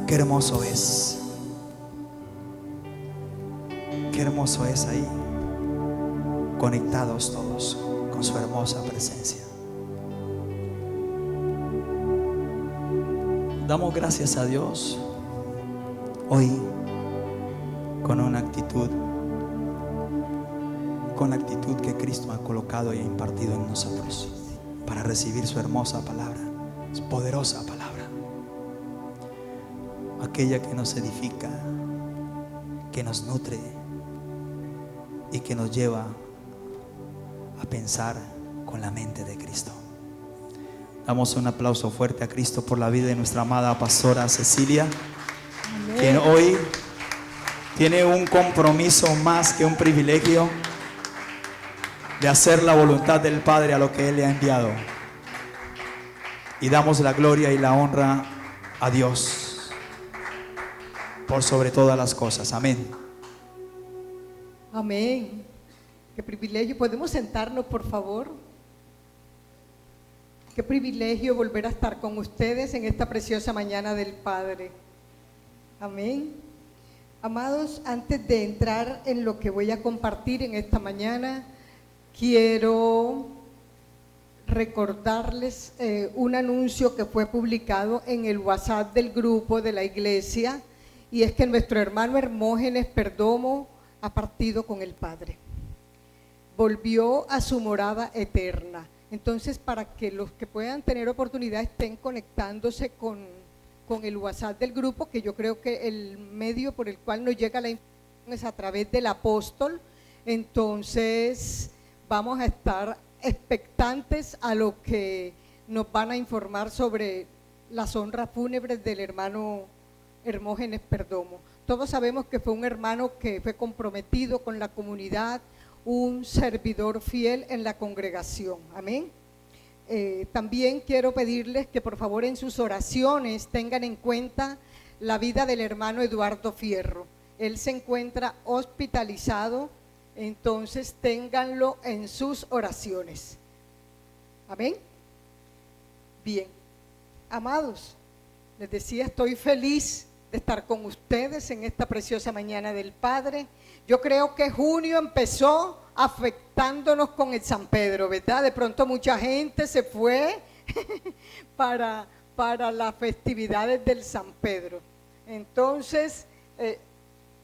Qué hermoso es. Qué hermoso es ahí, conectados todos con su hermosa presencia. Damos gracias a Dios hoy con una actitud, con la actitud que Cristo ha colocado y ha impartido en nosotros para recibir su hermosa palabra, su poderosa palabra, aquella que nos edifica, que nos nutre y que nos lleva a pensar con la mente de Cristo. Damos un aplauso fuerte a Cristo por la vida de nuestra amada pastora Cecilia. Amén. Quien hoy tiene un compromiso más que un privilegio de hacer la voluntad del Padre a lo que Él le ha enviado. Y damos la gloria y la honra a Dios por sobre todas las cosas. Amén. Amén. Qué privilegio. ¿Podemos sentarnos, por favor? Qué privilegio volver a estar con ustedes en esta preciosa mañana del Padre. Amén. Amados, antes de entrar en lo que voy a compartir en esta mañana, quiero recordarles un anuncio que fue publicado en el WhatsApp del grupo de la iglesia, y es que nuestro hermano Hermógenes Perdomo ha partido con el Padre. Volvió a su morada eterna. Entonces, para que los que puedan tener oportunidad estén conectándose con el WhatsApp del grupo, que yo creo que el medio por el cual nos llega la información es a través del apóstol. Entonces, vamos a estar expectantes a lo que nos van a informar sobre las honras fúnebres del hermano Hermógenes Perdomo. Todos sabemos que fue un hermano que fue comprometido con la comunidad, un servidor fiel en la congregación. Amén. También quiero pedirles que por favor en sus oraciones tengan en cuenta la vida del hermano Eduardo Fierro. Él se encuentra hospitalizado, entonces ténganlo en sus oraciones. Amén. Bien, amados, les decía, estoy feliz de estar con ustedes en esta preciosa mañana del Padre. Yo creo que junio empezó afectándonos con el San Pedro, ¿verdad? De pronto mucha gente se fue para las festividades del San Pedro. Entonces,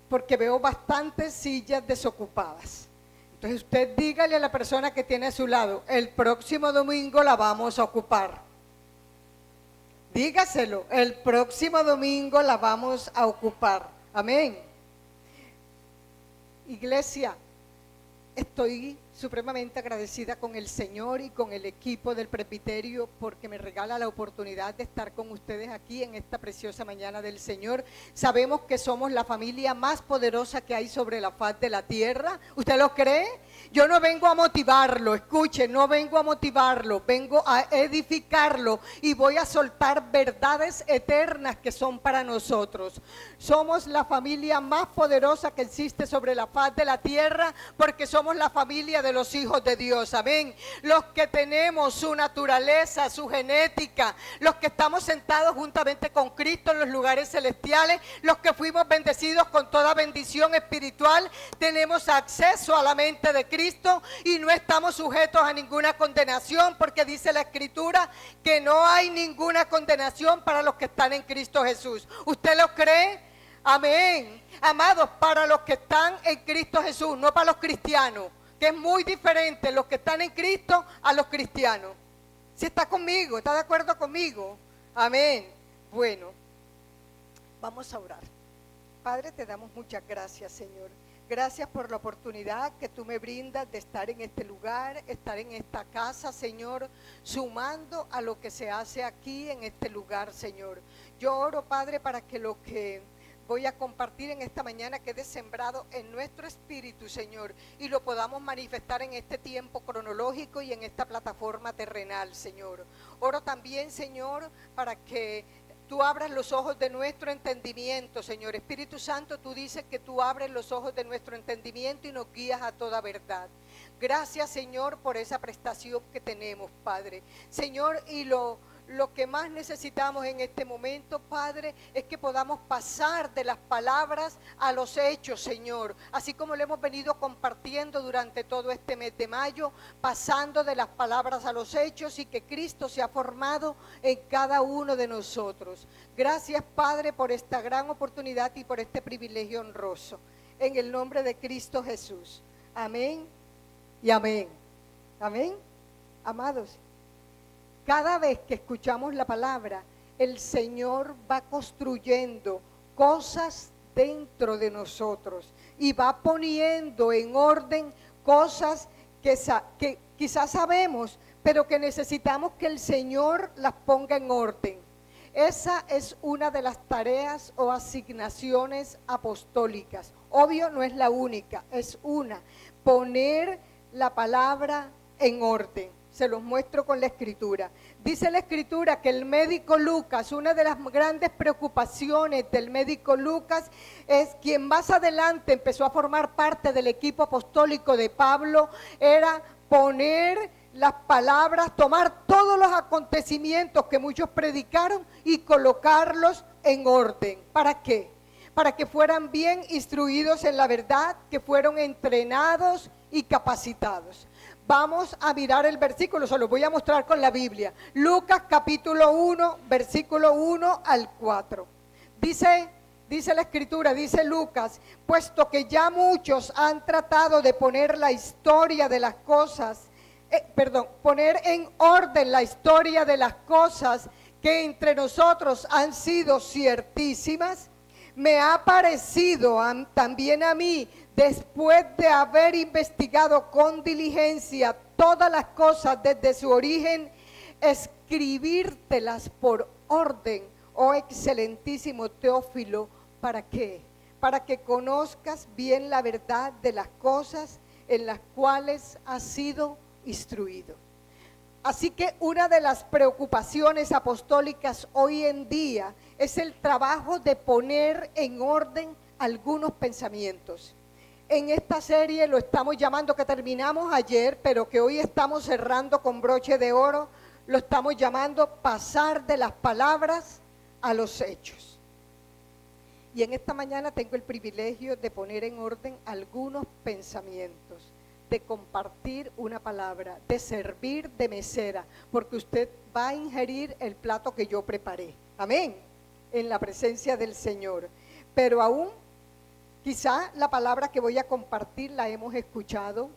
porque veo bastantes sillas desocupadas. Entonces usted dígale a la persona que tiene a su lado, el próximo domingo la vamos a ocupar. Dígaselo, el próximo domingo la vamos a ocupar. Amén. Iglesia, estoy supremamente agradecida con el Señor y con el equipo del presbiterio porque me regala la oportunidad de estar con ustedes aquí en esta preciosa mañana del Señor. Sabemos que somos la familia más poderosa que hay sobre la faz de la tierra. ¿Usted lo cree? Yo no vengo a motivarlo, escuche, no vengo a motivarlo, vengo a edificarlo y voy a soltar verdades eternas que son para nosotros. Somos la familia más poderosa que existe sobre la faz de la tierra porque somos la familia de los hijos de Dios, amén. Los que tenemos su naturaleza, su genética, los que estamos sentados juntamente con Cristo en los lugares celestiales, los que fuimos bendecidos con toda bendición espiritual, tenemos acceso a la mente de Cristo y no estamos sujetos a ninguna condenación porque dice la Escritura que no hay ninguna condenación para los que están en Cristo Jesús. ¿Usted lo cree? Amén. Amados, para los que están en Cristo Jesús, no para los cristianos, que es muy diferente los que están en Cristo a los cristianos. ¿Sí está conmigo? ¿Está de acuerdo conmigo? Amén. Bueno, vamos a orar. Padre, te damos muchas gracias, Señor. Gracias por la oportunidad que tú me brindas de estar en este lugar, estar en esta casa, Señor, sumando a lo que se hace aquí en este lugar, Señor. Yo oro, Padre, para que lo que voy a compartir en esta mañana quede sembrado en nuestro espíritu, Señor, y lo podamos manifestar en este tiempo cronológico y en esta plataforma terrenal, Señor. Oro también, Señor, para que tú abras los ojos de nuestro entendimiento, Señor. Espíritu Santo, tú dices que tú abres los ojos de nuestro entendimiento y nos guías a toda verdad. Gracias, Señor, por esa prestación que tenemos, Padre. Señor, y lo lo que más necesitamos en este momento, Padre, es que podamos pasar de las palabras a los hechos, Señor. Así como lo hemos venido compartiendo durante todo este mes de mayo, pasando de las palabras a los hechos y que Cristo se ha formado en cada uno de nosotros. Gracias, Padre, por esta gran oportunidad y por este privilegio honroso. En el nombre de Cristo Jesús. Amén y amén. Amén. Amados, cada vez que escuchamos la palabra, el Señor va construyendo cosas dentro de nosotros y va poniendo en orden cosas que quizás sabemos, pero que necesitamos que el Señor las ponga en orden. Esa es una de las tareas o asignaciones apostólicas. Obvio, no es la única, es una. Poner la palabra en orden. Se los muestro con la escritura. Dice la escritura que el médico Lucas, una de las grandes preocupaciones del médico Lucas, es quien más adelante empezó a formar parte del equipo apostólico de Pablo, era poner las palabras, tomar todos los acontecimientos que muchos predicaron y colocarlos en orden. ¿Para qué? Para que fueran bien instruidos en la verdad, que fueron entrenados y capacitados. Vamos a mirar el versículo, se lo voy a mostrar con la Biblia. Lucas capítulo 1, versículo 1 al 4. Dice la escritura, dice Lucas, puesto que ya muchos han tratado de poner la historia de las cosas, poner en orden la historia de las cosas que entre nosotros han sido ciertísimas, me ha parecido también a mí, después de haber investigado con diligencia todas las cosas desde su origen, escribírtelas por orden, oh excelentísimo Teófilo. ¿Para qué? Para que conozcas bien la verdad de las cosas en las cuales has sido instruido. Así que una de las preocupaciones apostólicas hoy en día es el trabajo de poner en orden algunos pensamientos. En esta serie lo estamos llamando, que terminamos ayer, pero que hoy estamos cerrando con broche de oro, lo estamos llamando pasar de las palabras a los hechos. Y en esta mañana tengo el privilegio de poner en orden algunos pensamientos, de compartir una palabra, de servir de mesera, porque usted va a ingerir el plato que yo preparé. Amén. En la presencia del Señor. Pero aún, quizá la palabra que voy a compartir la hemos escuchado.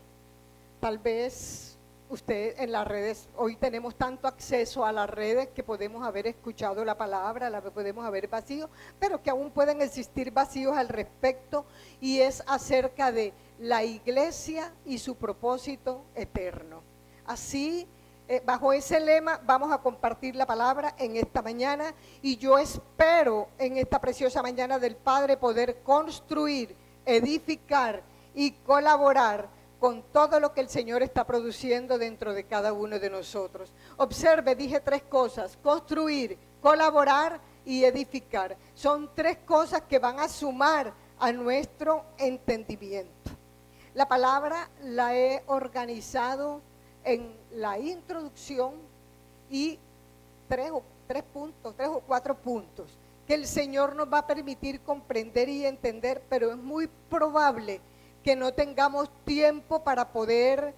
Tal vez usted en las redes, hoy tenemos tanto acceso a las redes que podemos haber escuchado la palabra, la podemos haber vacío, pero que aún pueden existir vacíos al respecto, y es acerca de la iglesia y su propósito eterno. Así, bajo ese lema vamos a compartir la palabra en esta mañana, y yo espero en esta preciosa mañana del Padre poder construir, edificar y colaborar con todo lo que el Señor está produciendo dentro de cada uno de nosotros. Observe, dije tres cosas: construir, colaborar y edificar. Son tres cosas que van a sumar a nuestro entendimiento. La palabra la he organizado en la introducción y tres o cuatro puntos que el Señor nos va a permitir comprender y entender, pero es muy probable que no tengamos tiempo para poder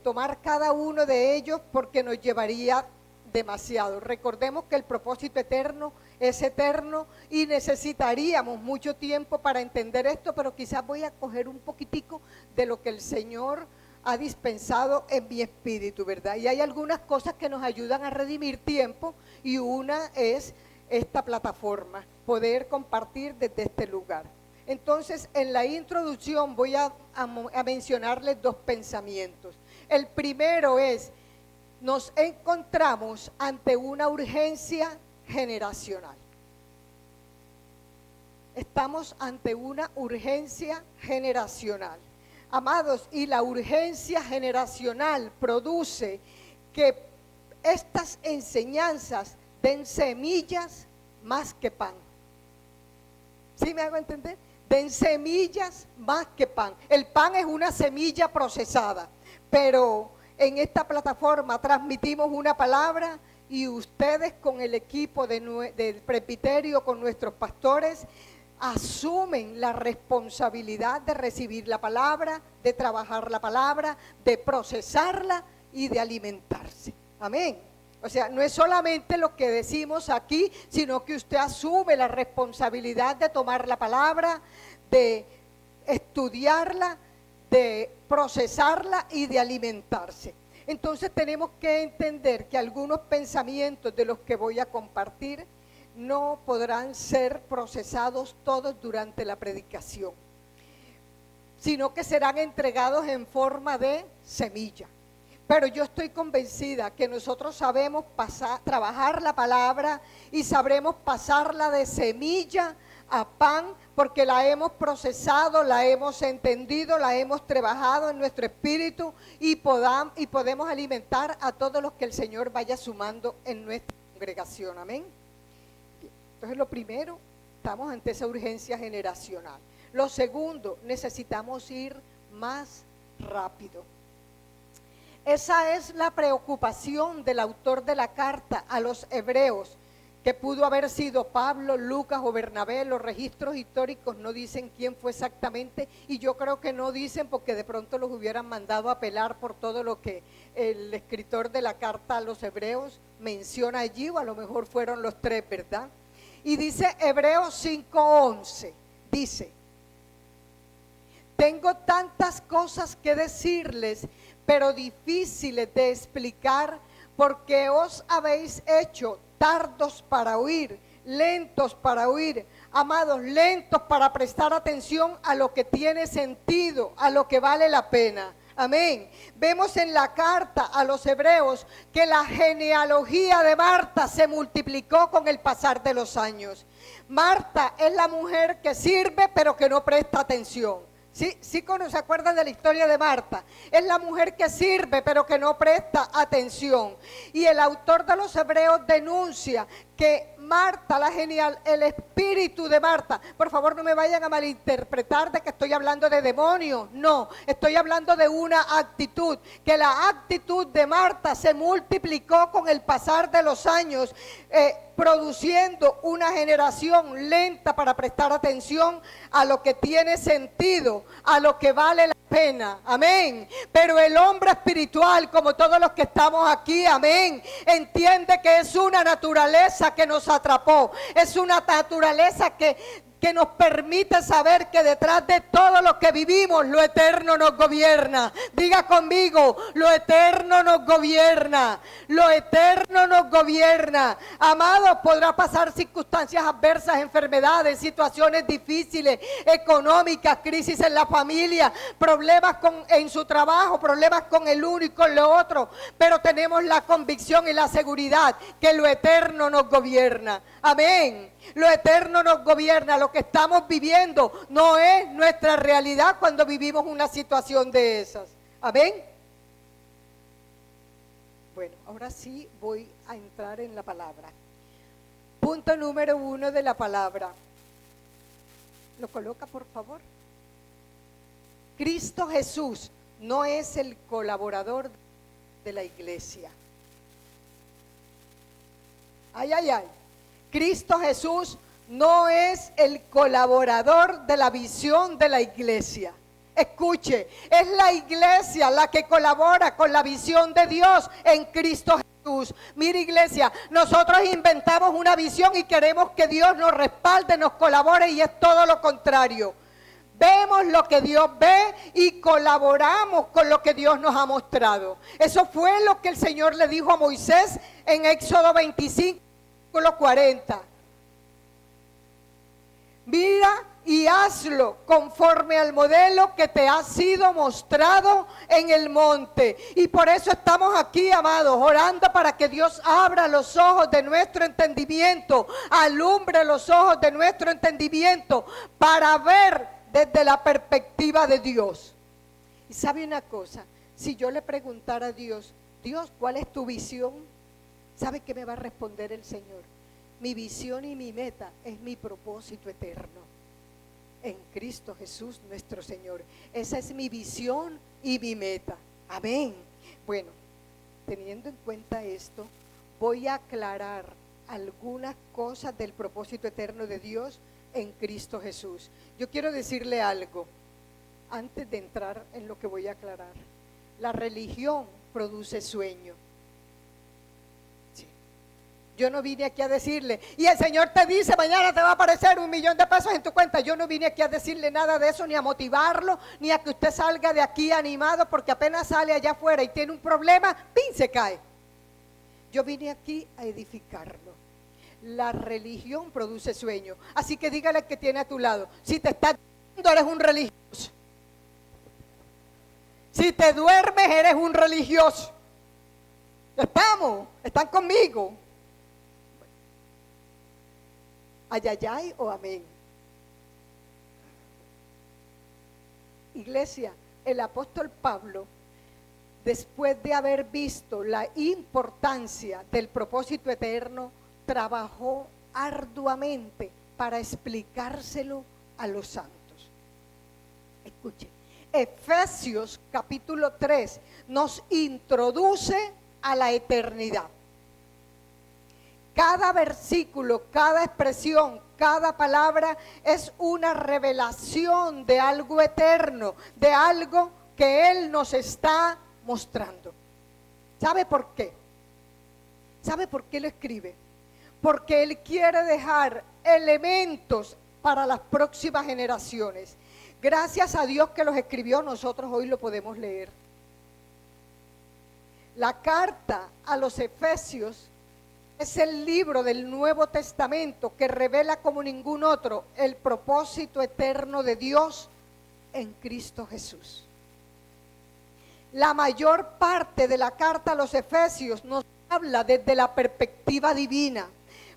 tomar cada uno de ellos, porque nos llevaría demasiado. Recordemos que el propósito eterno es eterno y necesitaríamos mucho tiempo para entender esto, pero quizás voy a coger un poquitico de lo que el Señor ha dispensado en mi espíritu, ¿verdad? Y hay algunas cosas que nos ayudan a redimir tiempo, y una es esta plataforma, poder compartir desde este lugar. Entonces, en la introducción voy a mencionarles dos pensamientos. El primero es: nos encontramos ante una urgencia generacional. Estamos ante una urgencia generacional. Amados, y la urgencia generacional produce que estas enseñanzas den semillas más que pan. ¿Sí me hago entender? Den semillas más que pan. El pan es una semilla procesada, pero en esta plataforma transmitimos una palabra y ustedes con el equipo del presbiterio, con nuestros pastores, asumen la responsabilidad de recibir la palabra, de trabajar la palabra, de procesarla y de alimentarse. Amén. O sea, no es solamente lo que decimos aquí, sino que usted asume la responsabilidad de tomar la palabra, de estudiarla, de procesarla y de alimentarse. Entonces tenemos que entender que algunos pensamientos de los que voy a compartir no podrán ser procesados todos durante la predicación, sino que serán entregados en forma de semilla. Pero yo estoy convencida que nosotros sabemos trabajar la palabra y sabremos pasarla de semilla a pan, porque la hemos procesado, la hemos entendido, la hemos trabajado en nuestro espíritu y podemos alimentar a todos los que el Señor vaya sumando en nuestra congregación. Amén. Entonces, lo primero, estamos ante esa urgencia generacional. Lo segundo, necesitamos ir más rápido. Esa es la preocupación del autor de la carta a los hebreos, que pudo haber sido Pablo, Lucas o Bernabé. Los registros históricos no dicen quién fue exactamente, y yo creo que no dicen porque de pronto los hubieran mandado a pelar por todo lo que el escritor de la carta a los hebreos menciona allí, o a lo mejor fueron los tres, ¿verdad? Y dice Hebreos 5:11, dice: tengo tantas cosas que decirles, pero difíciles de explicar, porque os habéis hecho tardos para oír, lentos para oír. Amados, lentos para prestar atención a lo que tiene sentido, a lo que vale la pena. Amén. Vemos en la carta a los hebreos que la genealogía de Marta se multiplicó con el pasar de los años. Marta es la mujer que sirve pero que no presta atención. Sí, se acuerdan de la historia de Marta. Es la mujer que sirve pero que no presta atención. Y el autor de los hebreos denuncia que Marta, el espíritu de Marta, por favor no me vayan a malinterpretar de que estoy hablando de demonios, no, estoy hablando de una actitud, que la actitud de Marta se multiplicó con el pasar de los años, produciendo una generación lenta para prestar atención a lo que tiene sentido, a lo que vale la pena. Amén. Pero el hombre espiritual, como todos los que estamos aquí, amén, entiende que es una naturaleza que nos atrapó, es una naturaleza que nos permite saber que detrás de todo lo que vivimos, lo eterno nos gobierna. Diga conmigo, lo eterno nos gobierna, lo eterno nos gobierna. Amados, podrá pasar circunstancias adversas, enfermedades, situaciones difíciles, económicas, crisis en la familia, problemas en su trabajo, problemas con el uno y con lo otro, pero tenemos la convicción y la seguridad que lo eterno nos gobierna. Amén. Lo eterno nos gobierna. Lo que estamos viviendo no es nuestra realidad cuando vivimos una situación de esas. Amén. Bueno, ahora sí voy a entrar en la palabra. Punto número 1 de la palabra. ¿Lo coloca, por favor? Cristo Jesús no es el colaborador de la iglesia. Ay, ay, ay. Cristo Jesús no es el colaborador de la visión de la iglesia. Escuche, es la iglesia la que colabora con la visión de Dios en Cristo Jesús. Mire, iglesia, nosotros inventamos una visión y queremos que Dios nos respalde, nos colabore, y es todo lo contrario. Vemos lo que Dios ve y colaboramos con lo que Dios nos ha mostrado. Eso fue lo que el Señor le dijo a Moisés en Éxodo 25, versículo 40. Mira y hazlo conforme al modelo que te ha sido mostrado en el monte. Y por eso estamos aquí, amados, orando para que Dios abra los ojos de nuestro entendimiento, alumbre los ojos de nuestro entendimiento para ver desde la perspectiva de Dios. Y sabe una cosa, si yo le preguntara a Dios, Dios, ¿cuál es tu visión? ¿Sabe qué me va a responder el Señor? Mi visión y mi meta es mi propósito eterno en Cristo Jesús nuestro Señor. Esa es mi visión y mi meta. Amén. Bueno, teniendo en cuenta esto, voy a aclarar algunas cosas del propósito eterno de Dios en Cristo Jesús. Yo quiero decirle algo antes de entrar en lo que voy a aclarar. La religión produce sueño. Sí. Yo no vine aquí a decirle, y el Señor te dice, mañana te va a aparecer $1.000.000 en tu cuenta. Yo no vine aquí a decirle nada de eso, ni a motivarlo, ni a que usted salga de aquí animado, porque apenas sale allá afuera y tiene un problema, ¡pin!, se cae. Yo vine aquí a edificarlo. La religión produce sueño. Así que dígale al que tiene a tu lado, si te estás durmiendo, eres un religioso. Si te duermes, eres un religioso. ¿Están conmigo? Ayayay o amén. Iglesia, el apóstol Pablo, después de haber visto la importancia del propósito eterno, trabajó arduamente para explicárselo a los santos. Escuche, Efesios capítulo 3 nos introduce a la eternidad. Cada versículo, cada expresión, cada palabra es una revelación de algo eterno, de algo que Él nos está mostrando. ¿Sabe por qué? ¿Sabe por qué lo escribe? Porque Él quiere dejar elementos para las próximas generaciones. Gracias a Dios que los escribió, nosotros hoy lo podemos leer. La carta a los Efesios es el libro del Nuevo Testamento que revela como ningún otro el propósito eterno de Dios en Cristo Jesús. La mayor parte de la carta a los Efesios nos habla desde la perspectiva divina.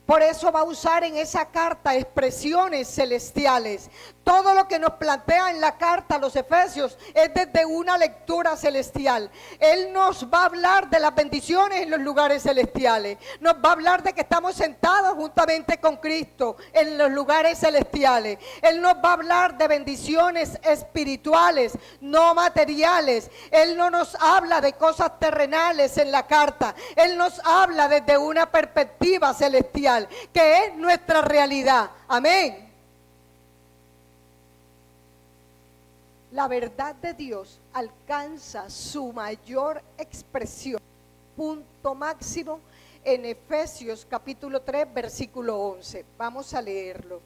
Por eso va a usar en esa carta expresiones celestiales. Todo lo que nos plantea en la carta a los Efesios es desde una lectura celestial. Él nos va a hablar de las bendiciones en los lugares celestiales. Nos va a hablar de que estamos sentados juntamente con Cristo en los lugares celestiales. Él nos va a hablar de bendiciones espirituales, no materiales. Él no nos habla de cosas terrenales en la carta. Él nos habla desde una perspectiva celestial, que es nuestra realidad. Amén. La verdad de Dios alcanza su mayor expresión, punto máximo, en Efesios capítulo 3, versículo 11. Vamos a leerlo.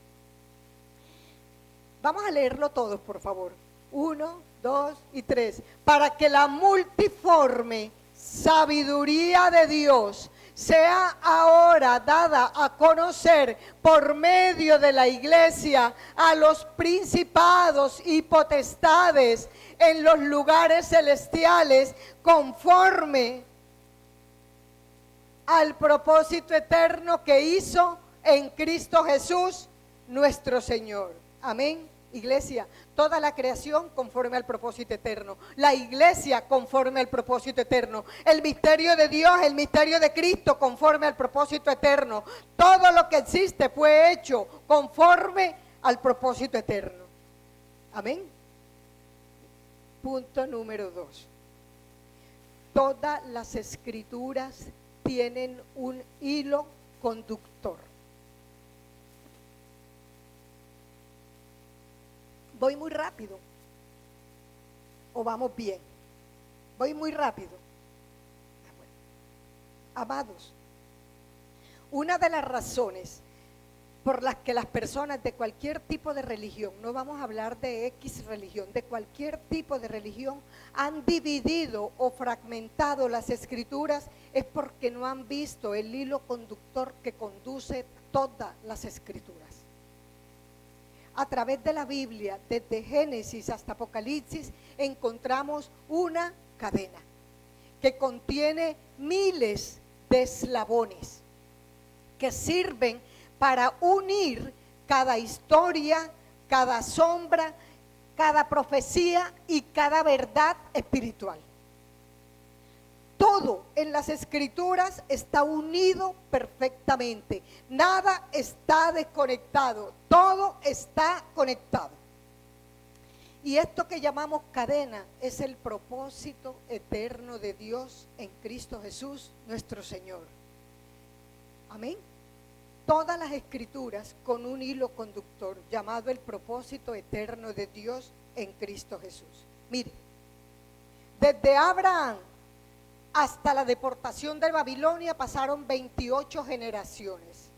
Vamos a leerlo todos, por favor. 1, 2 y 3. Para que la multiforme sabiduría de Dios sea ahora dada a conocer por medio de la iglesia a los principados y potestades en los lugares celestiales, conforme al propósito eterno que hizo en Cristo Jesús nuestro Señor. Amén. Iglesia, toda la creación conforme al propósito eterno, la iglesia conforme al propósito eterno, el misterio de Dios, el misterio de Cristo conforme al propósito eterno. Todo lo que existe fue hecho conforme al propósito eterno. Amén. Punto número 2. Todas las escrituras tienen un hilo conductor. ¿Voy muy rápido? ¿O vamos bien? Voy muy rápido. Bueno. Amados, una de las razones por las que las personas de cualquier tipo de religión, no vamos a hablar de X religión, de cualquier tipo de religión, han dividido o fragmentado las escrituras, es porque no han visto el hilo conductor que conduce todas las escrituras. A través de la Biblia, desde Génesis hasta Apocalipsis, encontramos una cadena que contiene miles de eslabones que sirven para unir cada historia, cada sombra, cada profecía y cada verdad espiritual. Todo en las escrituras está unido perfectamente. Nada está desconectado. Todo está conectado. Y esto que llamamos cadena es el propósito eterno de Dios en Cristo Jesús, nuestro Señor. Amén. Todas las escrituras con un hilo conductor llamado el propósito eterno de Dios en Cristo Jesús. Mire, desde Abraham hasta la deportación de Babilonia pasaron 28 generaciones.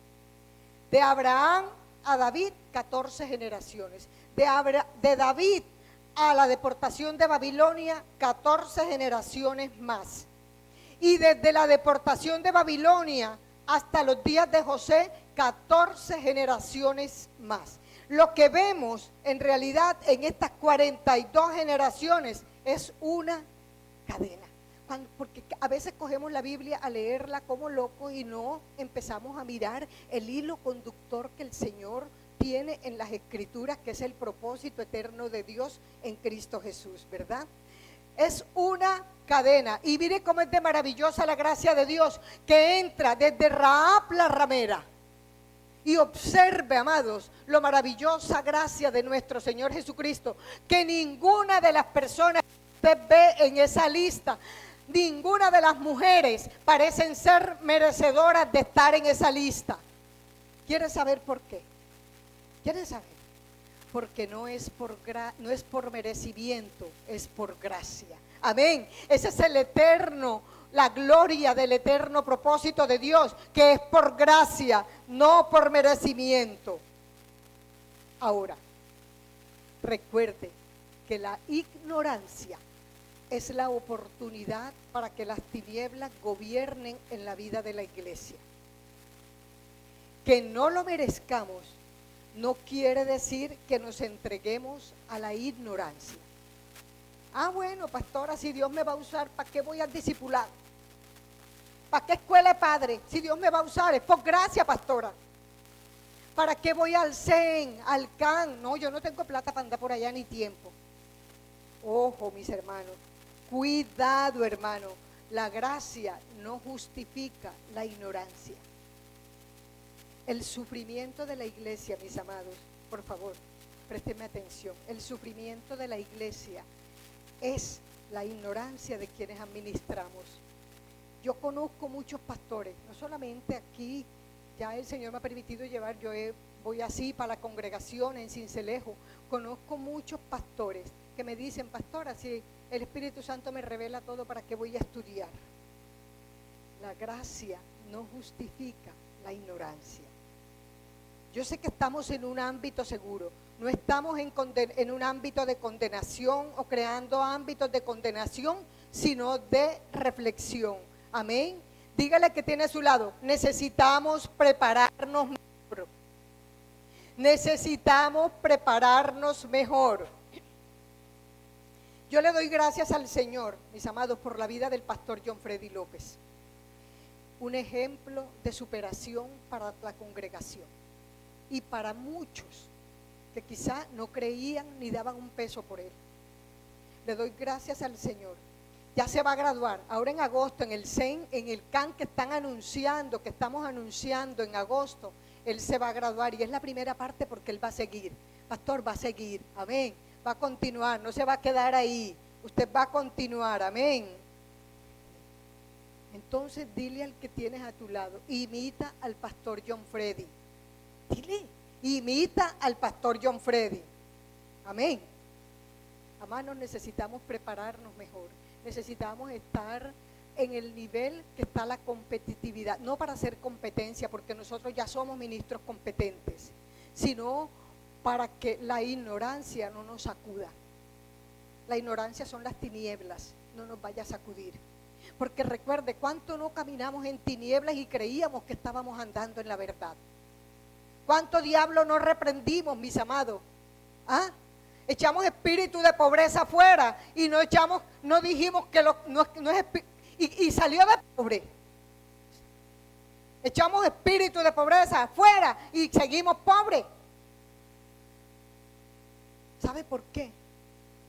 De Abraham a David, 14 generaciones. De David a la deportación de Babilonia, 14 generaciones más. Y desde la deportación de Babilonia hasta los días de José, 14 generaciones más. Lo que vemos en realidad en estas 42 generaciones es una cadena. Porque a veces cogemos la Biblia a leerla como locos y no empezamos a mirar el hilo conductor que el Señor tiene en las Escrituras, que es el propósito eterno de Dios en Cristo Jesús, ¿verdad? Es una cadena. Y mire cómo es de maravillosa la gracia de Dios, que entra desde Rahab la ramera. Y observe, amados, lo maravillosa gracia de nuestro Señor Jesucristo, que ninguna de las personas que usted ve en esa lista, ninguna de las mujeres parecen ser merecedoras de estar en esa lista. ¿Quiere saber por qué? ¿Quiere saber? Porque no es por merecimiento, es por gracia. Amén. Ese es el eterno, la gloria del eterno propósito de Dios, que es por gracia, no por merecimiento. Ahora, recuerde que la ignorancia es la oportunidad para que las tinieblas gobiernen en la vida de la iglesia. Que no lo merezcamos no quiere decir que nos entreguemos a la ignorancia. Ah, bueno, pastora, si Dios me va a usar, ¿para qué voy al discipulado? ¿Para qué escuela de padre? Si Dios me va a usar, es por gracia, pastora. ¿Para qué voy al CEN, al CAN? No, yo no tengo plata para andar por allá ni tiempo. Ojo, mis hermanos, cuidado, hermano. La gracia no justifica la ignorancia. El sufrimiento de la iglesia, mis amados, por favor, présteme atención. El sufrimiento de la iglesia es la ignorancia de quienes administramos. Yo conozco muchos pastores, no solamente aquí, ya el Señor me ha permitido llevar, voy así para la congregación en Sincelejo. Conozco muchos pastores que me dicen, pastora, si el Espíritu Santo me revela todo, ¿para qué voy a estudiar? La gracia no justifica la ignorancia. Yo sé que estamos en un ámbito seguro, no estamos en un ámbito de condenación o creando ámbitos de condenación, sino de reflexión. Amén. Dígale que tiene a su lado, necesitamos prepararnos mejor. Necesitamos prepararnos mejor. Yo le doy gracias al Señor, mis amados, por la vida del pastor John Freddy López. Un ejemplo de superación para la congregación y para muchos que quizá no creían ni daban un peso por él. Le doy gracias al Señor. Ya se va a graduar, ahora en agosto, en el CEN, en el CAN que están anunciando, que estamos anunciando en agosto, él se va a graduar y es la primera parte porque él va a seguir. Pastor, va a seguir, amén, va a continuar, no se va a quedar ahí, usted va a continuar, amén. Entonces dile al que tienes a tu lado, imita al pastor John Freddy. Dile, imita al pastor John Freddy. Amén. Amados, necesitamos prepararnos mejor. Necesitamos estar en el nivel que está la competitividad. No para hacer competencia, porque nosotros ya somos ministros competentes, sino para que la ignorancia no nos sacuda. La ignorancia son las tinieblas, no nos vaya a sacudir. Porque recuerde, ¿cuánto no caminamos en tinieblas y creíamos que estábamos andando en la verdad? ¿Cuánto diablo no reprendimos, mis amados? ¿Ah? Echamos espíritu de pobreza afuera y no dijimos que no es y salió de pobre. Echamos espíritu de pobreza afuera y seguimos pobres. ¿Sabe por qué?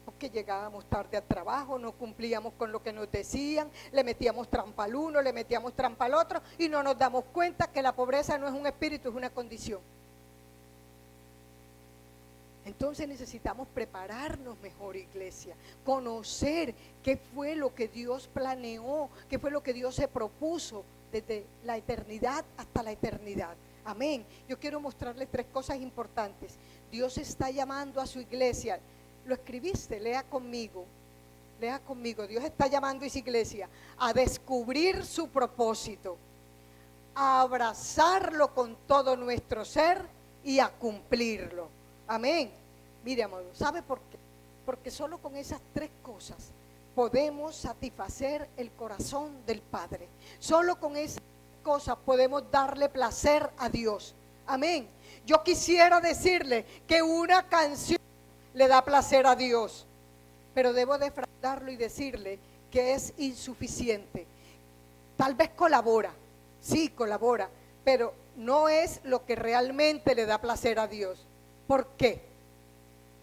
Porque llegábamos tarde al trabajo, no cumplíamos con lo que nos decían, le metíamos trampa al uno, le metíamos trampa al otro y no nos damos cuenta que la pobreza no es un espíritu, es una condición. Entonces necesitamos prepararnos mejor, iglesia, conocer qué fue lo que Dios planeó, qué fue lo que Dios se propuso desde la eternidad hasta la eternidad. Amén. Yo quiero mostrarles 3 cosas importantes. Dios está llamando a su iglesia. Lo escribiste, lea conmigo. Lea conmigo. Dios está llamando a su iglesia a descubrir su propósito, a abrazarlo con todo nuestro ser y a cumplirlo. Amén. Mire, amado, ¿sabe por qué? Porque solo con esas 3 cosas podemos satisfacer el corazón del Padre. Solo con esas cosas podemos darle placer a Dios. Amén. Yo quisiera decirle que una canción le da placer a Dios, pero debo defraudarlo y decirle que es insuficiente. Tal vez colabora, sí colabora, pero no es lo que realmente le da placer a Dios. ¿Por qué?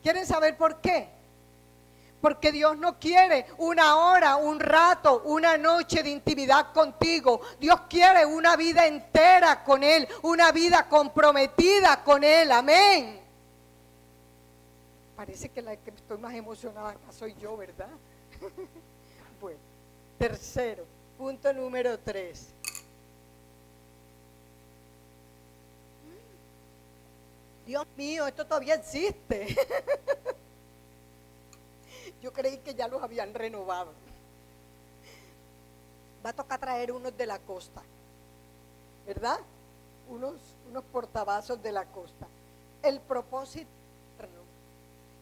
¿Quieren saber por qué? Porque Dios no quiere una hora, un rato, una noche de intimidad contigo. Dios quiere una vida entera con Él, una vida comprometida con Él. Amén. Parece que la que estoy más emocionada acá soy yo, ¿verdad? Bueno, tercero, punto número 3. Dios mío, esto todavía existe. Yo creí que ya los habían renovado. Va a tocar traer unos de la costa, ¿verdad? Unos portavasos de la costa. El propósito eterno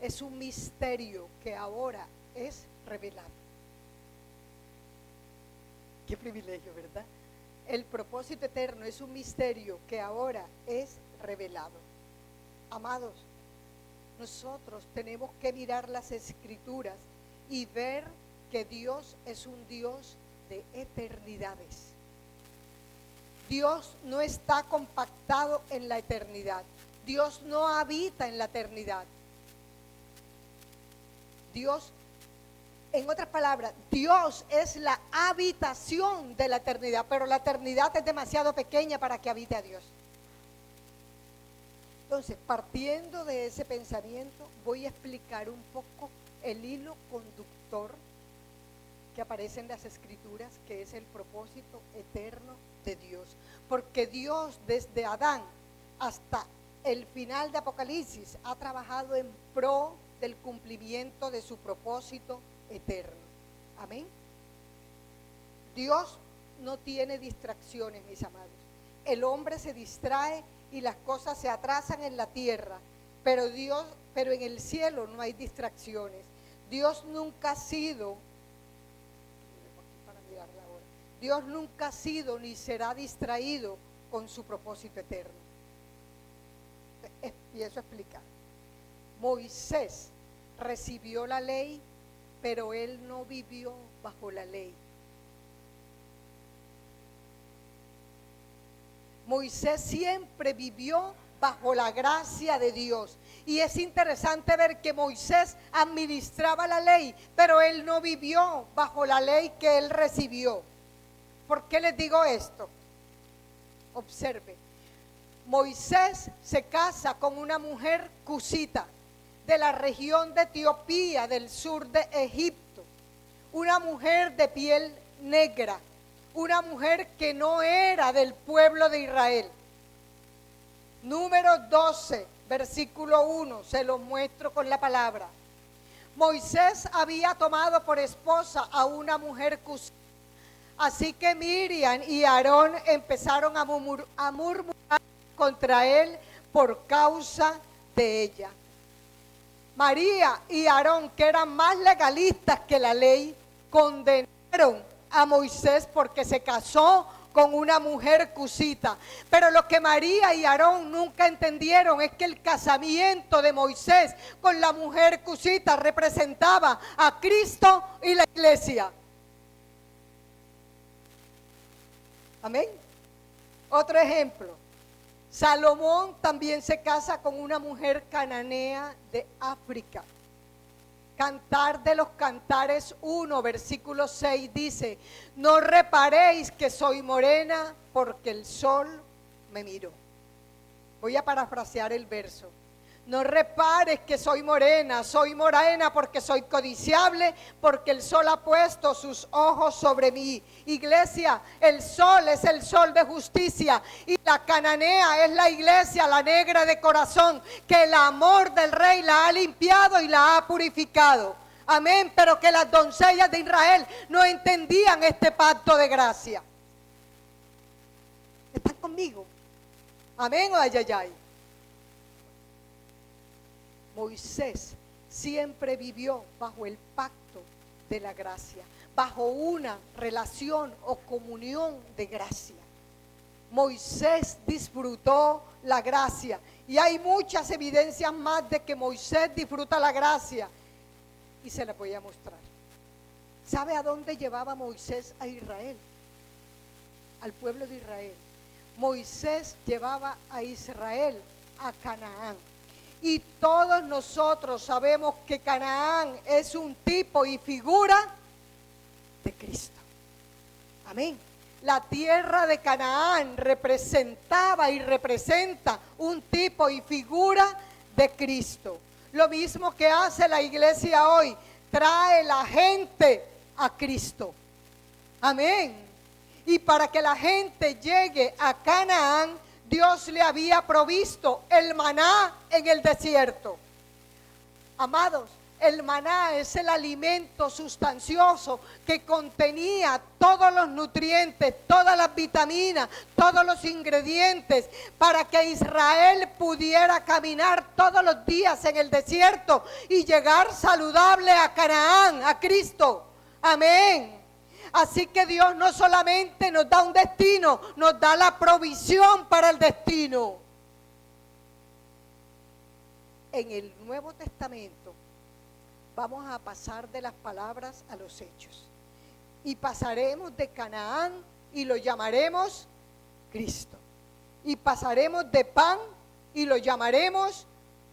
es un misterio que ahora es revelado. Qué privilegio, ¿verdad? El propósito eterno es un misterio que ahora es revelado. Amados, nosotros tenemos que mirar las Escrituras y ver que Dios es un Dios de eternidades. Dios no está compactado en la eternidad. Dios no habita en la eternidad. Dios, en otras palabras, Dios es la habitación de la eternidad, pero la eternidad es demasiado pequeña para que habite a Dios. Entonces, partiendo de ese pensamiento, voy a explicar un poco el hilo conductor que aparece en las Escrituras, que es el propósito eterno de Dios. Porque Dios, desde Adán hasta el final de Apocalipsis, ha trabajado en pro del cumplimiento de su propósito eterno. Amén. Dios no tiene distracciones, mis amados. El hombre se distrae y las cosas se atrasan en la tierra, pero en el cielo no hay distracciones. Dios nunca ha sido, Dios nunca ha sido ni será distraído con su propósito eterno. Empiezo a explicar. Moisés recibió la ley, pero él no vivió bajo la ley. Moisés siempre vivió bajo la gracia de Dios. Y es interesante ver que Moisés administraba la ley, pero él no vivió bajo la ley que él recibió. ¿Por qué les digo esto? Observe. Moisés se casa con una mujer cusita de la región de Etiopía, del sur de Egipto. Una mujer de piel negra. Una mujer que no era del pueblo de Israel. Número 12, versículo 1, se lo muestro con la palabra. Moisés había tomado por esposa a una mujer cusita. Así que Miriam y Aarón empezaron a murmurar contra él por causa de ella. María y Aarón, que eran más legalistas que la ley, condenaron a Moisés porque se casó con una mujer cusita. Pero lo que María y Aarón nunca entendieron es que el casamiento de Moisés con la mujer cusita representaba a Cristo y la iglesia. Amén. Otro ejemplo. Salomón también se casa con una mujer cananea de África. Cantar de los Cantares 1, versículo 6 dice: no reparéis que soy morena, porque el sol me miró. Voy a parafrasear el verso. No repares que soy morena porque soy codiciable, porque el sol ha puesto sus ojos sobre mí. Iglesia, el sol es el sol de justicia y la cananea es la iglesia, la negra de corazón, que el amor del rey la ha limpiado y la ha purificado. Amén, pero que las doncellas de Israel no entendían este pacto de gracia. ¿Están conmigo? Amén o ay, ay, ay. Moisés siempre vivió bajo el pacto de la gracia, bajo una relación o comunión de gracia. Moisés disfrutó la gracia y hay muchas evidencias más de que Moisés disfruta la gracia y se la voy a mostrar. ¿Sabe a dónde llevaba Moisés a Israel? Al pueblo de Israel. Moisés llevaba a Israel a Canaán. Y todos nosotros sabemos que Canaán es un tipo y figura de Cristo. Amén. La tierra de Canaán representaba y representa un tipo y figura de Cristo. Lo mismo que hace la iglesia hoy, trae la gente a Cristo. Amén. Y para que la gente llegue a Canaán, Dios le había provisto el maná en el desierto. Amados, el maná es el alimento sustancioso que contenía todos los nutrientes, todas las vitaminas, todos los ingredientes para que Israel pudiera caminar todos los días en el desierto y llegar saludable a Canaán, a Cristo. Amén. Así que Dios no solamente nos da un destino, nos da la provisión para el destino. En el Nuevo Testamento vamos a pasar de las palabras a los hechos. Y pasaremos de Canaán y lo llamaremos Cristo. Y pasaremos de pan y lo llamaremos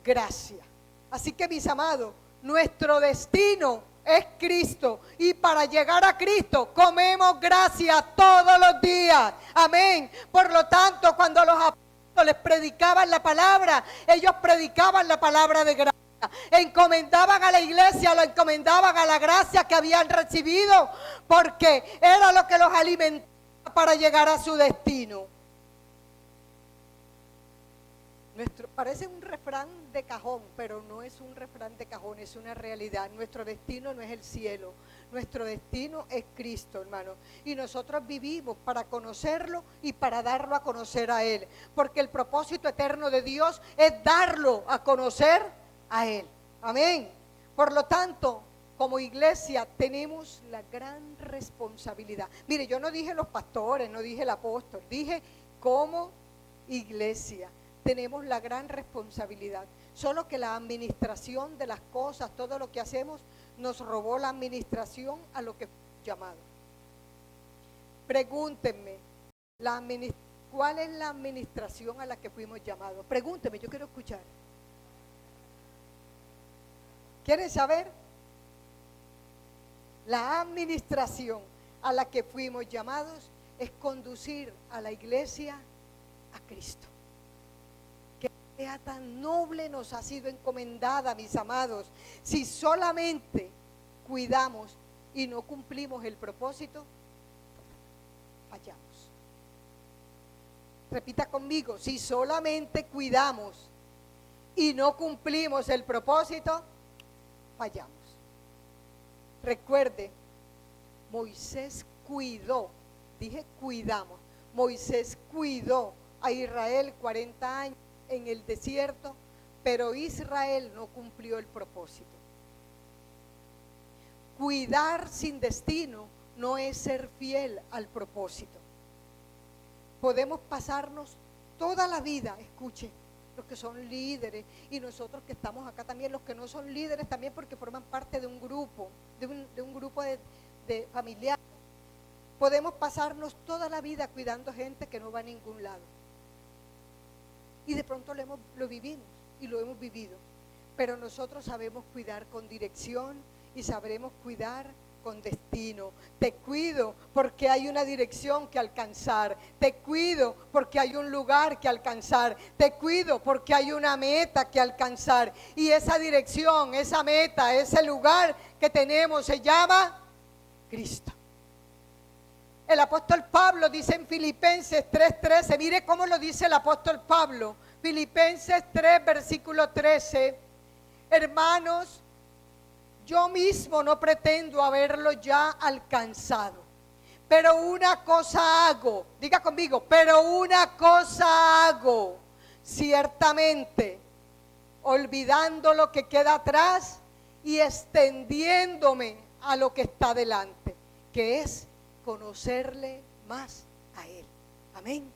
gracia. Así que mis amados, nuestro destino es Cristo, y para llegar a Cristo comemos gracia todos los días. Amén. Por lo tanto, cuando los apóstoles predicaban la palabra, ellos predicaban la palabra de gracia. Encomendaban a la iglesia, lo encomendaban a la gracia que habían recibido, porque era lo que los alimentaba para llegar a su destino. Parece un refrán de cajón, pero no es un refrán de cajón, es una realidad. Nuestro destino no es el cielo, nuestro destino es Cristo, hermano. Y nosotros vivimos para conocerlo y para darlo a conocer a Él, porque el propósito eterno de Dios es darlo a conocer a Él. Amén. Por lo tanto, como iglesia tenemos la gran responsabilidad. Mire, yo no dije los pastores, no dije el apóstol, dije como iglesia. Tenemos la gran responsabilidad. Solo que la administración de las cosas, todo lo que hacemos, nos robó la administración a lo que fue llamado. Pregúntenme, ¿cuál es la administración a la que fuimos llamados? Pregúntenme, yo quiero escuchar. ¿Quieren saber? La administración a la que fuimos llamados es conducir a la iglesia a Cristo. Sea tan noble nos ha sido encomendada, mis amados. Si solamente cuidamos y no cumplimos el propósito, fallamos. Repita conmigo, si solamente cuidamos y no cumplimos el propósito, fallamos. Recuerde, Moisés cuidó, dije cuidamos, Moisés cuidó a Israel 40 años en el desierto, pero Israel no cumplió el propósito. Cuidar sin destino no es ser fiel al propósito. Podemos pasarnos toda la vida, escuche, los que son líderes y nosotros que estamos acá también, los que no son líderes también porque forman parte de un grupo, de un grupo de familiares. Podemos pasarnos toda la vida cuidando gente que no va a ningún lado. Y de pronto lo vivimos y lo hemos vivido. Pero nosotros sabemos cuidar con dirección y sabremos cuidar con destino. Te cuido porque hay una dirección que alcanzar. Te cuido porque hay un lugar que alcanzar. Te cuido porque hay una meta que alcanzar. Y esa dirección, esa meta, ese lugar que tenemos se llama Cristo. El apóstol Pablo dice en Filipenses 3:13, mire cómo lo dice el apóstol Pablo. Filipenses 3, versículo 13. Hermanos, yo mismo no pretendo haberlo ya alcanzado, pero una cosa hago, diga conmigo, pero una cosa hago, ciertamente, olvidando lo que queda atrás y extendiéndome a lo que está delante, que es conocerle más a Él. Amén.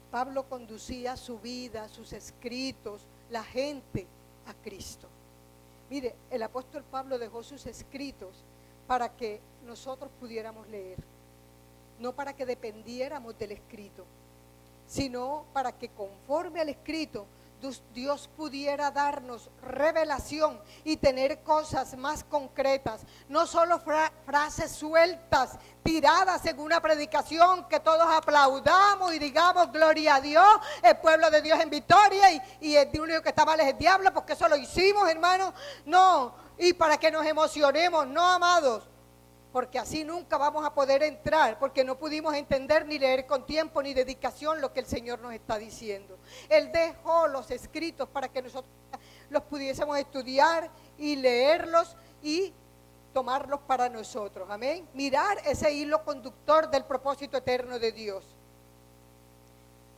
Pablo conducía su vida, sus escritos, la gente a Cristo. Mire, el apóstol Pablo dejó sus escritos para que nosotros pudiéramos leer, no para que dependiéramos del escrito, sino para que conforme al escrito Dios pudiera darnos revelación y tener cosas más concretas, no solo frases sueltas, tiradas en una predicación que todos aplaudamos y digamos gloria a Dios, el pueblo de Dios en victoria y el único que está mal es el diablo porque eso lo hicimos, hermanos. No, y para que nos emocionemos, no, amados, porque así nunca vamos a poder entrar, porque no pudimos entender ni leer con tiempo ni dedicación lo que el Señor nos está diciendo. Él dejó los escritos para que nosotros los pudiésemos estudiar y leerlos y tomarlos para nosotros, amén. Mirar ese hilo conductor del propósito eterno de Dios.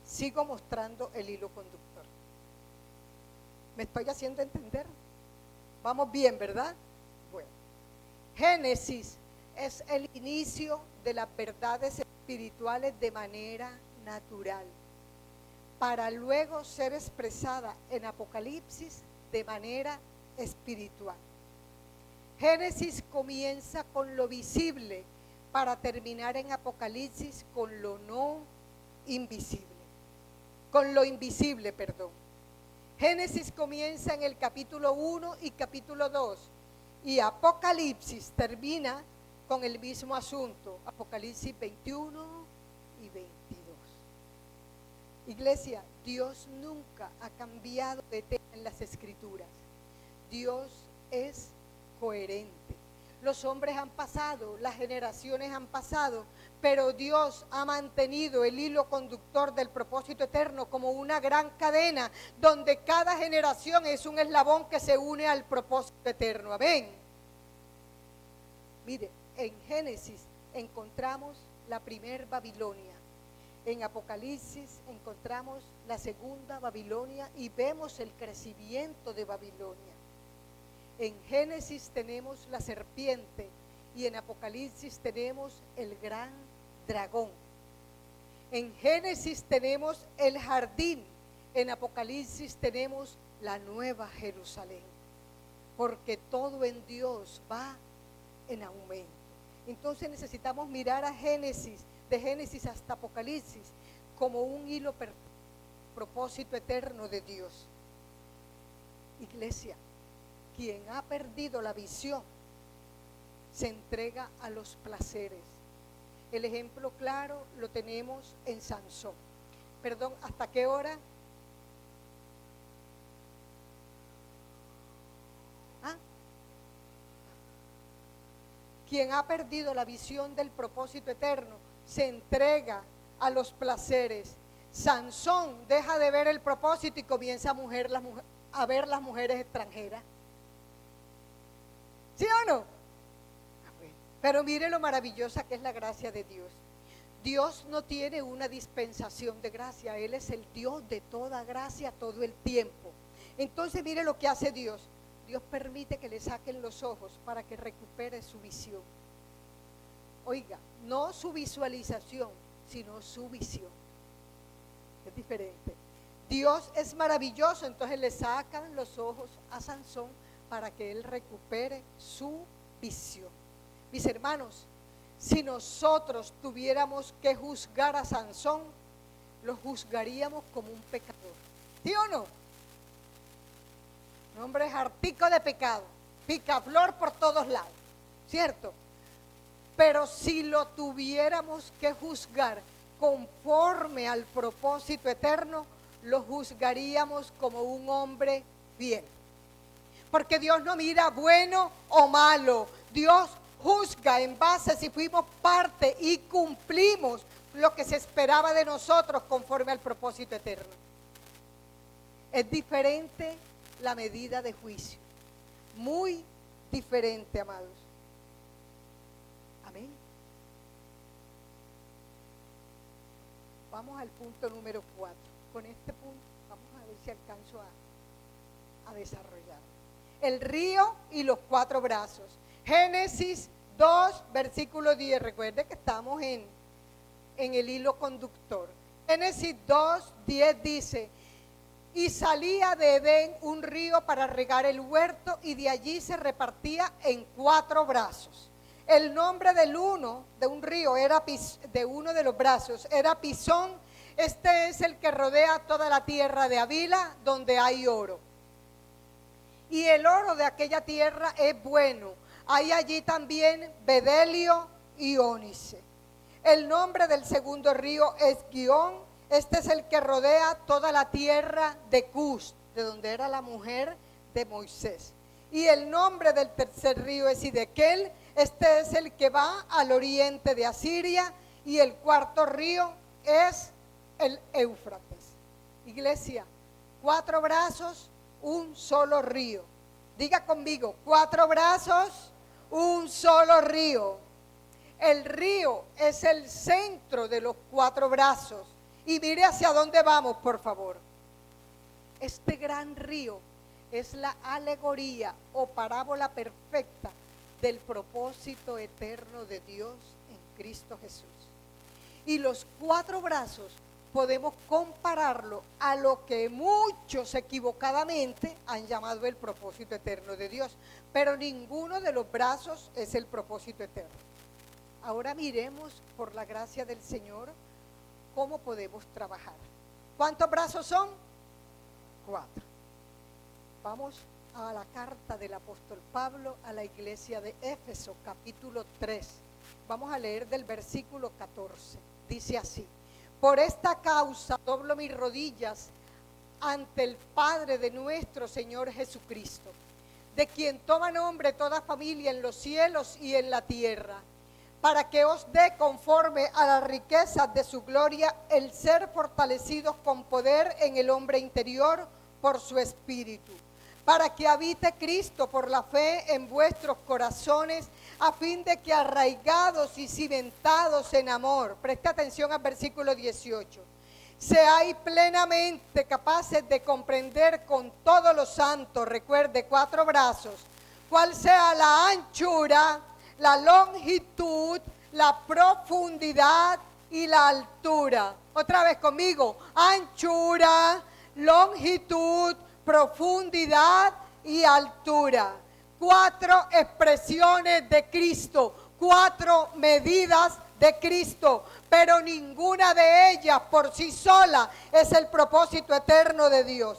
Sigo mostrando el hilo conductor. ¿Me estoy haciendo entender? Vamos bien, ¿verdad? Bueno, Génesis es el inicio de las verdades espirituales de manera natural, para luego ser expresada en Apocalipsis de manera espiritual. Génesis comienza con lo visible para terminar en Apocalipsis con lo no invisible. Con lo invisible, perdón. Génesis comienza en el capítulo 1 y capítulo 2 y Apocalipsis termina con el mismo asunto, Apocalipsis 21 y 22. Iglesia, Dios nunca ha cambiado de tema en las Escrituras. Dios es coherente. Los hombres han pasado, las generaciones han pasado, pero Dios ha mantenido el hilo conductor del propósito eterno como una gran cadena, donde cada generación es un eslabón que se une al propósito eterno. Amén. Mire, en Génesis encontramos la primer Babilonia, en Apocalipsis encontramos la segunda Babilonia y vemos el crecimiento de Babilonia. En Génesis tenemos la serpiente y en Apocalipsis tenemos el gran dragón. En Génesis tenemos el jardín, en Apocalipsis tenemos la nueva Jerusalén, porque todo en Dios va en aumento. Entonces necesitamos mirar a Génesis, de Génesis hasta Apocalipsis, como un hilo propósito eterno de Dios. Iglesia, quien ha perdido la visión se entrega a los placeres. El ejemplo claro lo tenemos en Sansón. Perdón, ¿hasta qué hora? Quien ha perdido la visión del propósito eterno se entrega a los placeres. Sansón deja de ver el propósito y comienza a ver las mujeres extranjeras. ¿Sí o no? Pero mire lo maravillosa que es la gracia de Dios. Dios no tiene una dispensación de gracia, Él es el Dios de toda gracia todo el tiempo. Entonces mire lo que hace Dios. Dios permite que le saquen los ojos para que recupere su visión. Oiga, no su visualización, sino su visión. Es diferente. Dios es maravilloso, entonces le sacan los ojos a Sansón para que él recupere su visión. Mis hermanos, si nosotros tuviéramos que juzgar a Sansón, lo juzgaríamos como un pecador. ¿Sí o no? Un hombre hartico de pecado, picaflor por todos lados. ¿cierto? Pero si lo tuviéramos que juzgar conforme al propósito eterno, lo juzgaríamos como un hombre fiel. Porque Dios no mira bueno o malo. Dios juzga en base si fuimos parte y cumplimos lo que se esperaba de nosotros conforme al propósito eterno. Es diferente la medida de juicio. Muy diferente, amados. Amén. Vamos al punto número 4. Con este punto vamos a ver si alcanzo a desarrollar. El río y los 4 brazos. Génesis 2, versículo 10. Recuerde que estamos en el hilo conductor. Génesis 2, 10 dice: y salía de Edén un río para regar el huerto, y de allí se repartía en 4 brazos. El nombre de un río era de uno de los brazos era Pisón. Este es el que rodea toda la tierra de Havila, donde hay oro. Y el oro de aquella tierra es bueno. Hay allí también bedelio y ónice. El nombre del segundo río es Gihón. Este es el que rodea toda la tierra de Cus, de donde era la mujer de Moisés. Y el nombre del tercer río es Hidekel. Este es el que va al oriente de Asiria. Y el cuarto río es el Éufrates. Iglesia, 4 brazos, un solo río. Diga conmigo, 4 brazos, un solo río. El río es el centro de los 4 brazos. Y mire hacia dónde vamos, por favor. Este gran río es la alegoría o parábola perfecta del propósito eterno de Dios en Cristo Jesús. Y los 4 brazos podemos compararlo a lo que muchos equivocadamente han llamado el propósito eterno de Dios. Pero ninguno de los brazos es el propósito eterno. Ahora miremos, por la gracia del Señor, cómo podemos trabajar. ¿Cuántos brazos son? 4. Vamos a la carta del apóstol Pablo a la iglesia de Éfeso, capítulo 3. Vamos a leer del versículo 14. Dice así: por esta causa doblo mis rodillas ante el Padre de nuestro Señor Jesucristo, de quien toma nombre toda familia en los cielos y en la tierra, para que os dé conforme a las riquezas de su gloria el ser fortalecidos con poder en el hombre interior por su espíritu, para que habite Cristo por la fe en vuestros corazones, a fin de que arraigados y cimentados en amor, preste atención al versículo 18, seáis plenamente capaces de comprender con todos los santos, recuerde, 4 brazos, cuál sea la anchura, la longitud, la profundidad y la altura. Otra vez conmigo: anchura, longitud, profundidad y altura. 4 expresiones de Cristo, 4 medidas de Cristo, pero ninguna de ellas por sí sola es el propósito eterno de Dios.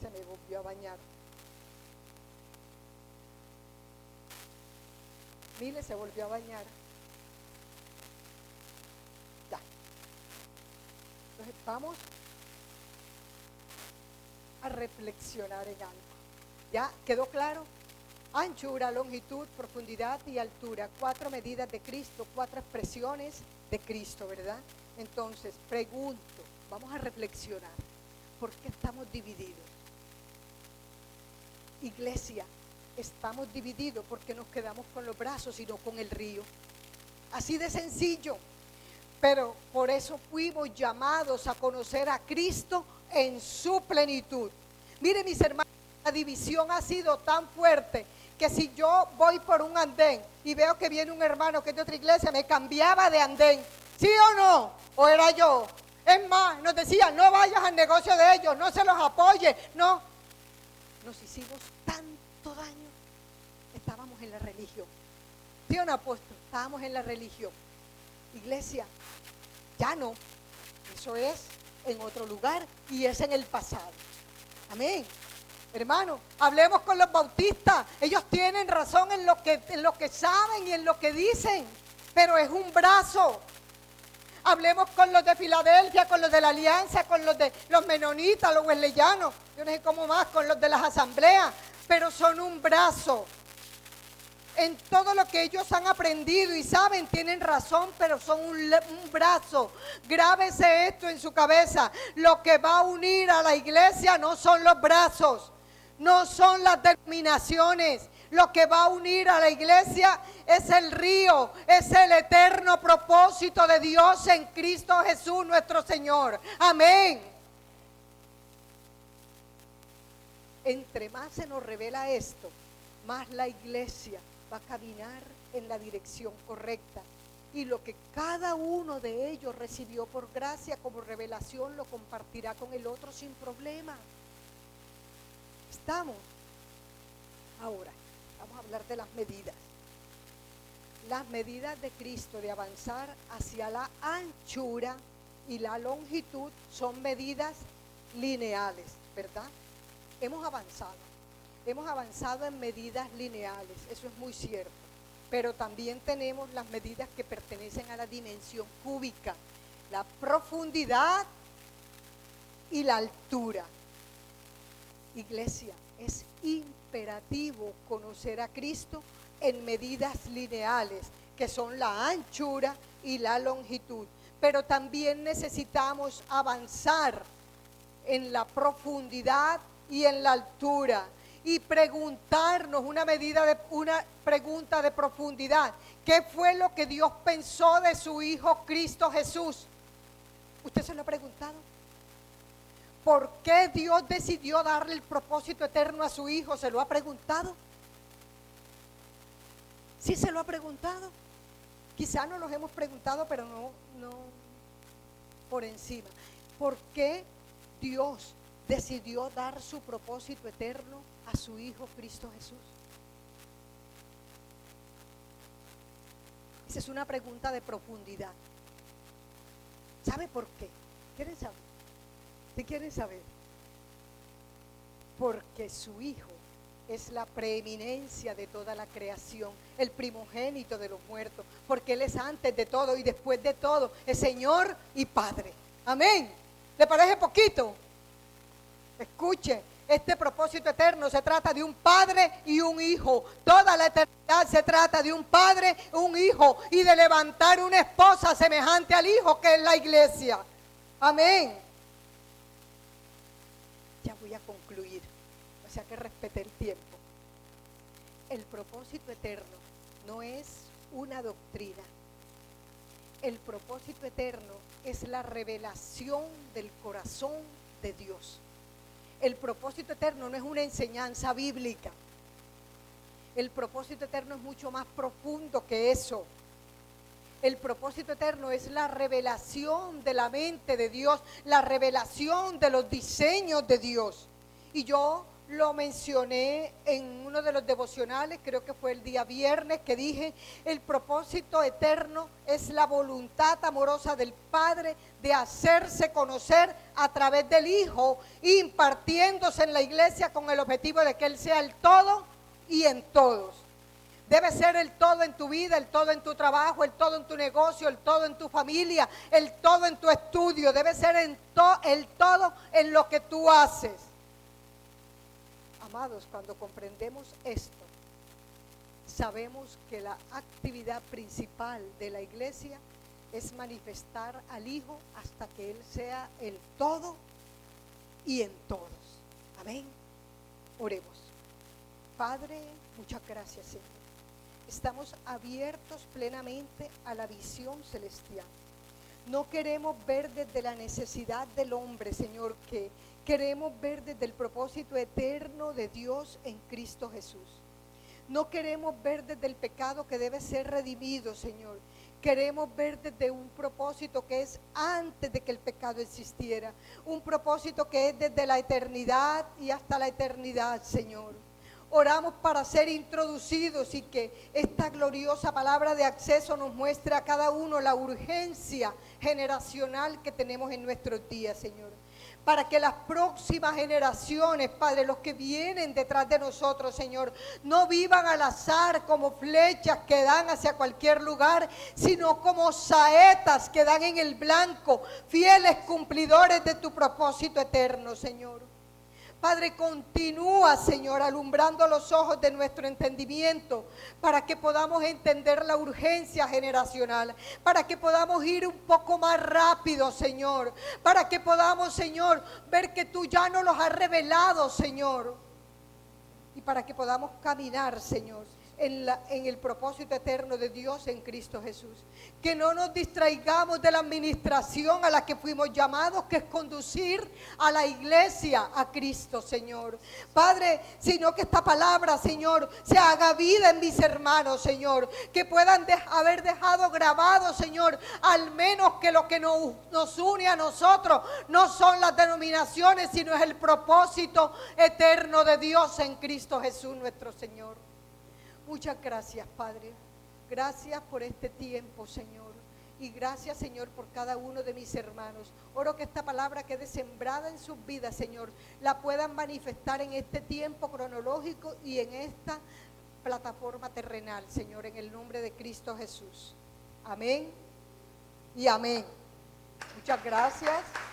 Se me volvió a bañar. Mire, se volvió a bañar. Ya. Entonces vamos a reflexionar en algo. ¿Ya quedó claro? Anchura, longitud, profundidad y altura. 4 medidas de Cristo, 4 expresiones de Cristo, ¿verdad? Entonces, pregunto, vamos a reflexionar. ¿Por qué estamos divididos? Iglesia, estamos divididos porque nos quedamos con los brazos y no con el río. Así de sencillo. Pero por eso fuimos llamados a conocer a Cristo en su plenitud. Miren, mis hermanos, la división ha sido tan fuerte que si yo voy por un andén y veo que viene un hermano que es de otra iglesia, me cambiaba de andén. ¿Sí o no? ¿O era yo? Es más, nos decían, no vayas al negocio de ellos, no se los apoye, no. Nos hicimos tanto daño. Estábamos en la religión. ¿Sí o no, apóstol? Estábamos en la religión. Iglesia, ya no. Eso es en otro lugar y es en el pasado. Amén. Hermano, hablemos con los bautistas. Ellos tienen razón en lo que saben y en lo que dicen, pero es un brazo. Hablemos con los de Filadelfia, con los de la Alianza, con los de los menonitas, los wesleyanos, yo no sé cómo más, con los de las asambleas, pero son un brazo. En todo lo que ellos han aprendido y saben, tienen razón, pero son un brazo. Grábese esto en su cabeza. Lo que va a unir a la iglesia no son los brazos, no son las denominaciones. Lo que va a unir a la iglesia es el río, es el eterno propósito de Dios en Cristo Jesús nuestro Señor. Amén. Entre más se nos revela esto, más la iglesia va a caminar en la dirección correcta. Y lo que cada uno de ellos recibió por gracia como revelación lo compartirá con el otro sin problema. ¿Estamos? Ahora, vamos a hablar de las medidas. Las medidas de Cristo de avanzar hacia la anchura y la longitud son medidas lineales, ¿verdad? Hemos avanzado en medidas lineales, eso es muy cierto, pero también tenemos las medidas que pertenecen a la dimensión cúbica, la profundidad y la altura. Iglesia, es imperativo conocer a Cristo en medidas lineales, que son la anchura y la longitud, pero también necesitamos avanzar en la profundidad y en la altura y preguntarnos una pregunta de profundidad. ¿Qué fue lo que Dios pensó de su Hijo Cristo Jesús? ¿Usted se lo ha preguntado? ¿Por qué Dios decidió darle el propósito eterno a su Hijo? ¿Se lo ha preguntado? ¿Sí se lo ha preguntado? Quizá no los hemos preguntado, pero no por encima. ¿Por qué Dios decidió dar su propósito eterno a su Hijo Cristo Jesús? Esa es una pregunta de profundidad. ¿Sabe por qué? ¿Quieren saber? ¿Sí quieren saber? Porque su Hijo es la preeminencia de toda la creación, el primogénito de los muertos, porque Él es antes de todo y después de todo, es Señor y Padre. Amén. ¿Le parece poquito? Escuche, este propósito eterno se trata de un padre y un hijo. Toda la eternidad se trata de un padre, un hijo y de levantar una esposa semejante al hijo que es la iglesia. Amén. Ya voy a concluir, o sea que respete el tiempo. El propósito eterno no es una doctrina. El propósito eterno es la revelación del corazón de Dios. El propósito eterno no es una enseñanza bíblica. El propósito eterno es mucho más profundo que eso. El propósito eterno es la revelación de la mente de Dios, la revelación de los diseños de Dios. Y yo lo mencioné en uno de los devocionales, creo que fue el día viernes, que dije, el propósito eterno es la voluntad amorosa del Padre de hacerse conocer a través del Hijo, impartiéndose en la iglesia con el objetivo de que Él sea el todo y en todos. Debe ser el todo en tu vida, el todo en tu trabajo, el todo en tu negocio, el todo en tu familia, el todo en tu estudio. Debe ser el todo en lo que tú haces. Amados, cuando comprendemos esto, sabemos que la actividad principal de la iglesia es manifestar al Hijo hasta que Él sea el todo y en todos. Amén. Oremos. Padre, muchas gracias, Señor. Estamos abiertos plenamente a la visión celestial. No queremos ver desde la necesidad del hombre, Señor, que queremos ver desde el propósito eterno de Dios en Cristo Jesús. No queremos ver desde el pecado que debe ser redimido, Señor. Queremos ver desde un propósito que es antes de que el pecado existiera. Un propósito que es desde la eternidad y hasta la eternidad, Señor. Oramos para ser introducidos y que esta gloriosa palabra de acceso nos muestre a cada uno la urgencia generacional que tenemos en nuestros días, Señor. para que las próximas generaciones, Padre, los que vienen detrás de nosotros, Señor, no vivan al azar como flechas que dan hacia cualquier lugar, sino como saetas que dan en el blanco, fieles cumplidores de tu propósito eterno, Señor. Padre, continúa, Señor, alumbrando los ojos de nuestro entendimiento para que podamos entender la urgencia generacional, para que podamos ir un poco más rápido, Señor, para que podamos, Señor, ver que tú ya nos los has revelado, Señor, y para que podamos caminar, Señor, en el propósito eterno de Dios en Cristo Jesús. Que no nos distraigamos de la administración a la que fuimos llamados, que es conducir a la iglesia a Cristo, Señor. Padre, sino que esta palabra, Señor, se haga vida en mis hermanos, Señor, que puedan haber dejado grabado, Señor, al menos que lo que nos une a nosotros no son las denominaciones, sino es el propósito eterno de Dios en Cristo Jesús nuestro Señor. Muchas gracias, Padre. Gracias por este tiempo, Señor. Y gracias, Señor, por cada uno de mis hermanos. Oro que esta palabra quede sembrada en sus vidas, Señor. La puedan manifestar en este tiempo cronológico y en esta plataforma terrenal, Señor, en el nombre de Cristo Jesús. Amén y amén. Muchas gracias.